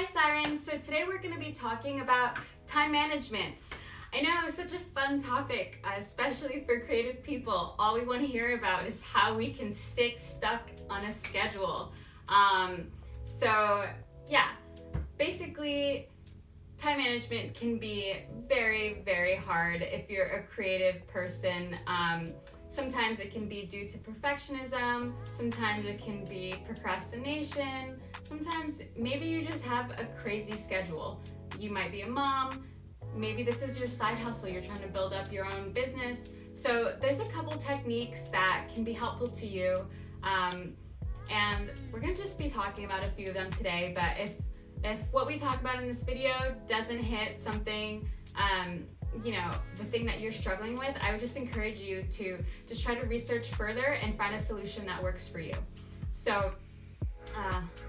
Hi Sirens! So today we're going to be talking about time management. I know it's such a fun topic, especially for creative people. All we want to hear about is how we can stay stuck on a schedule. Basically time management can be very, very hard if you're a creative person. Sometimes it can be due to perfectionism, sometimes it can be procrastination, sometimes maybe you just have a crazy schedule. You might be a mom, maybe this is your side hustle, you're trying to build up your own business. So there's a couple techniques that can be helpful to you, and we're gonna just be talking about a few of them today, but if what we talk about in this video doesn't hit something, the thing that you're struggling with, I would just encourage you to just try to research further and find a solution that works for you. So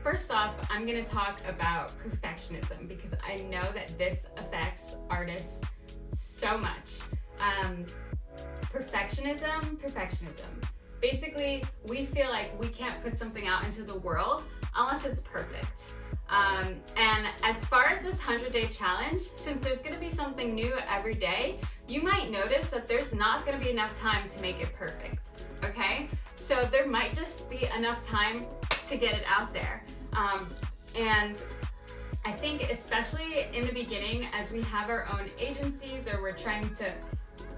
first off, I'm going to talk about perfectionism because I know that this affects artists so much. Perfectionism. Basically, we feel like we can't put something out into the world unless it's perfect. And as far as this 100-day challenge, since there's going to be something new every day, you might notice that there's not going to be enough time to make it perfect, okay? So there might just be enough time to get it out there. And I think especially in the beginning, as we have our own agencies or we're trying to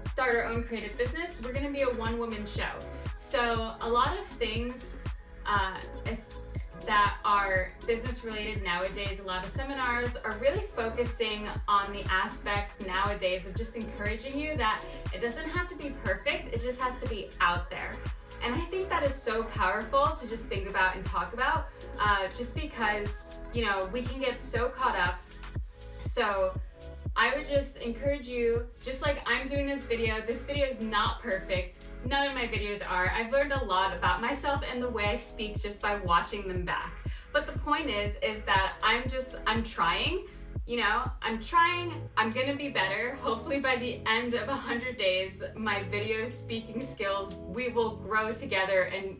start our own creative business, we're going to be a one-woman show. So a lot of things that are business related nowadays, a lot of seminars are really focusing on the aspect nowadays of just encouraging you that it doesn't have to be perfect, it just has to be out there. And I think that is so powerful to just think about and talk about, just because, we can get so caught up. So I would just encourage you, just like I'm doing this video is not perfect. None of my videos are. I've learned a lot about myself and the way I speak just by watching them back. But the point is that I'm trying, I'm gonna be better. Hopefully by the end of 100 days, my video speaking skills, we will grow together and,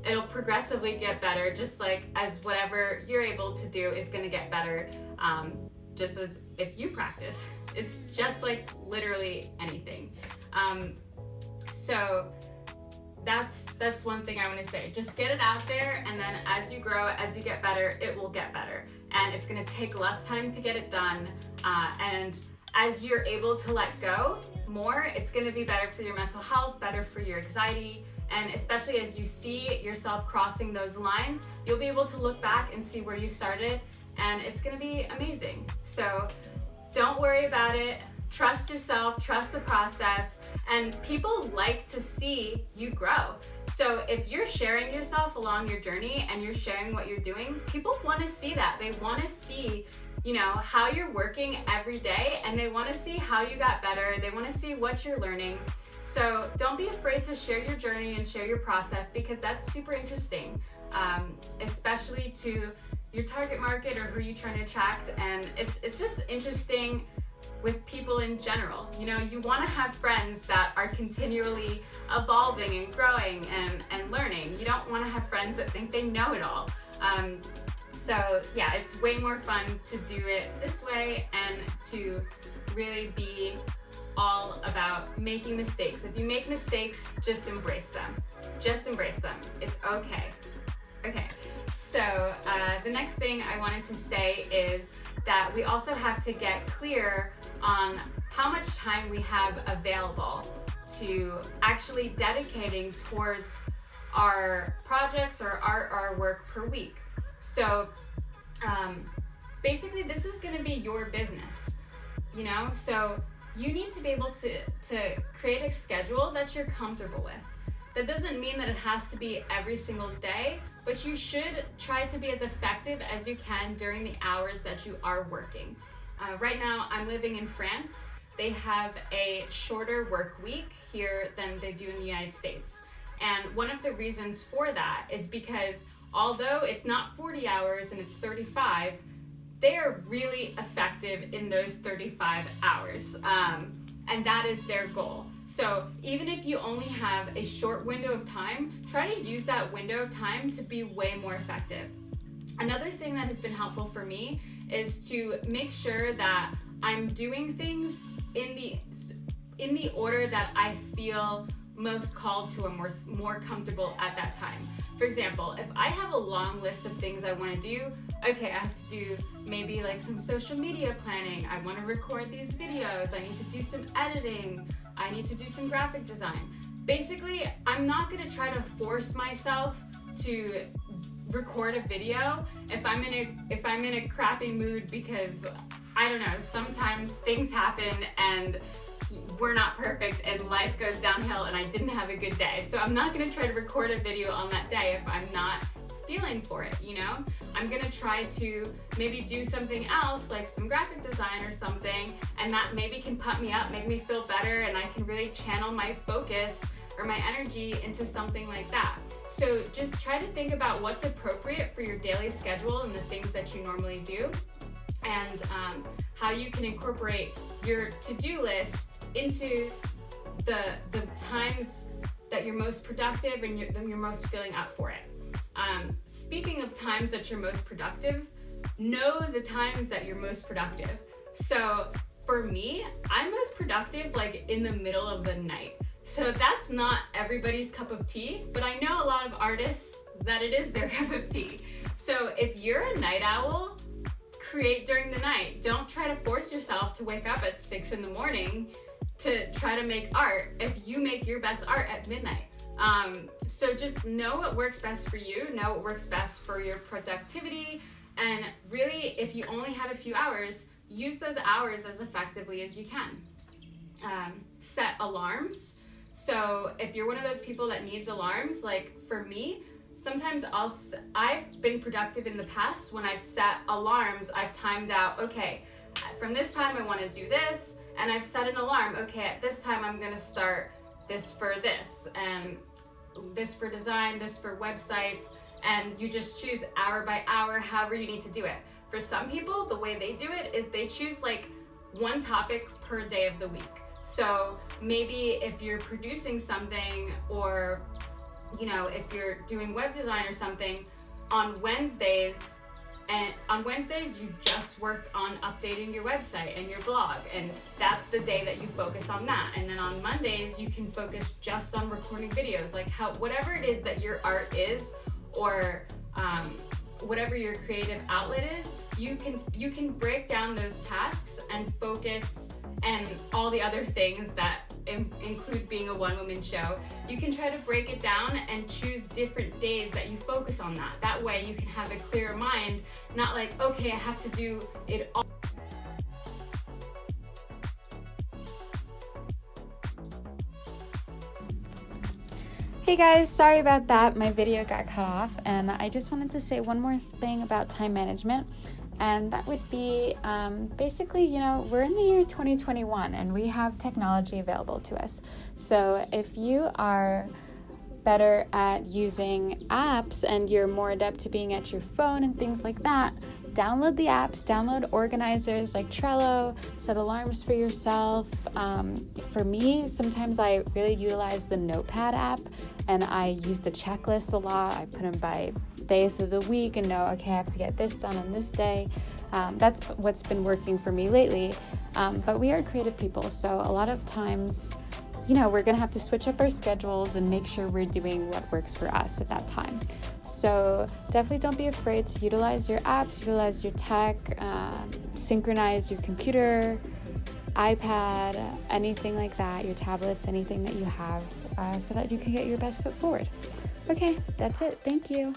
it'll progressively get better, just like as whatever you're able to do is gonna get better, just as if you practice. It's just like literally anything. So that's one thing I want to say. Just get it out there, and then as you grow, as you get better, it will get better. And it's going to take less time to get it done. And as you're able to let go more, it's going to be better for your mental health, better for your anxiety. And especially as you see yourself crossing those lines, you'll be able to look back and see where you started, and it's going to be amazing. So don't worry about it. Trust yourself, trust the process, and people like to see you grow. So if you're sharing yourself along your journey and you're sharing what you're doing, people want to see that. They want to see, how you're working every day, and they want to see how you got better. They want to see what you're learning. So don't be afraid to share your journey and share your process, because that's super interesting, especially to your target market or who you're trying to attract. And it's just interesting with people in general. You want to have friends that are continually evolving and growing and learning. You don't want to have friends that think they know it all. So yeah, it's way more fun to do it this way and to really be all about making mistakes. If you make mistakes, just embrace them. Just embrace them. It's okay. Okay, so the next thing I wanted to say is that we also have to get clear on how much time we have available to actually dedicating towards our projects or our work per week. So basically this is going to be your business, so you need to be able to create a schedule that you're comfortable with. That doesn't mean that it has to be every single day, but you should try to be as effective as you can during the hours that you are working. Right now, I'm living in France. They have a shorter work week here than they do in the United States. And one of the reasons for that is because although it's not 40 hours and it's 35, they are really effective in those 35 hours. And that is their goal. So even if you only have a short window of time, try to use that window of time to be way more effective. Another thing that has been helpful for me is to make sure that I'm doing things in the order that I feel most called to and more comfortable at that time. For example, if I have a long list of things I want to do, okay, I have to do maybe like some social media planning, I want to record these videos, I need to do some editing, I need to do some graphic design. Basically, I'm not going to try to force myself to record a video if I'm in a crappy mood, because I don't know, sometimes things happen and we're not perfect and life goes downhill and I didn't have a good day. So I'm not going to try to record a video on that day if I'm not feeling for it, you know? I'm going to try to maybe do something else, like some graphic design or something, and that maybe can pump me up, make me feel better, and I can really channel my focus or my energy into something like that. So just try to think about what's appropriate for your daily schedule and the things that you normally do, and how you can incorporate your to-do list into the times that you're most productive and you're most feeling up for it. Speaking of times that you're most productive, know the times that you're most productive. So for me, I'm most productive like in the middle of the night. So that's not everybody's cup of tea, but I know a lot of artists that it is their cup of tea. So if you're a night owl, create during the night. Don't try to force yourself to wake up at 6 a.m. to try to make art if you make your best art at midnight. So just know what works best for you, know what works best for your productivity, and really, if you only have a few hours, use those hours as effectively as you can. Set alarms. So if you're one of those people that needs alarms, like for me, sometimes I've been productive in the past when I've set alarms. I've timed out, okay, from this time I want to do this, and I've set an alarm, okay, at this time I'm going to start this for this, and this for design, this for websites, and you just choose hour by hour, however you need to do it. For some people, the way they do it is they choose like one topic per day of the week. So maybe if you're producing something, or you know, if you're doing web design or something, on Wednesdays you just work on updating your website and your blog, and that's the day that you focus on that. And then on Mondays you can focus just on recording videos, like whatever it is that your art is, or whatever your creative outlet is, you can break down those tasks and focus, and all the other things that include being a one-woman show. You can try to break it down and choose different days that you focus on that. That way you can have a clearer mind, not like, okay, I have to do it all. Hey guys, sorry about that. My video got cut off, and I just wanted to say one more thing about time management. And that would be basically, you know, we're in the year 2021 and we have technology available to us. So if you are better at using apps and you're more adept to being at your phone and things like that, download the apps, download organizers like Trello, set alarms for yourself. For me, sometimes I really utilize the Notepad app, and I use the checklist a lot. I put them by days of the week and know, okay, I have to get this done on this day. That's what's been working for me lately. But we are creative people, so a lot of times, you know, we're gonna have to switch up our schedules and make sure we're doing what works for us at that time. So definitely don't be afraid to utilize your apps, utilize your tech, synchronize your computer, iPad, anything like that, your tablets, anything that you have, so that you can get your best foot forward. Okay, that's it. Thank you.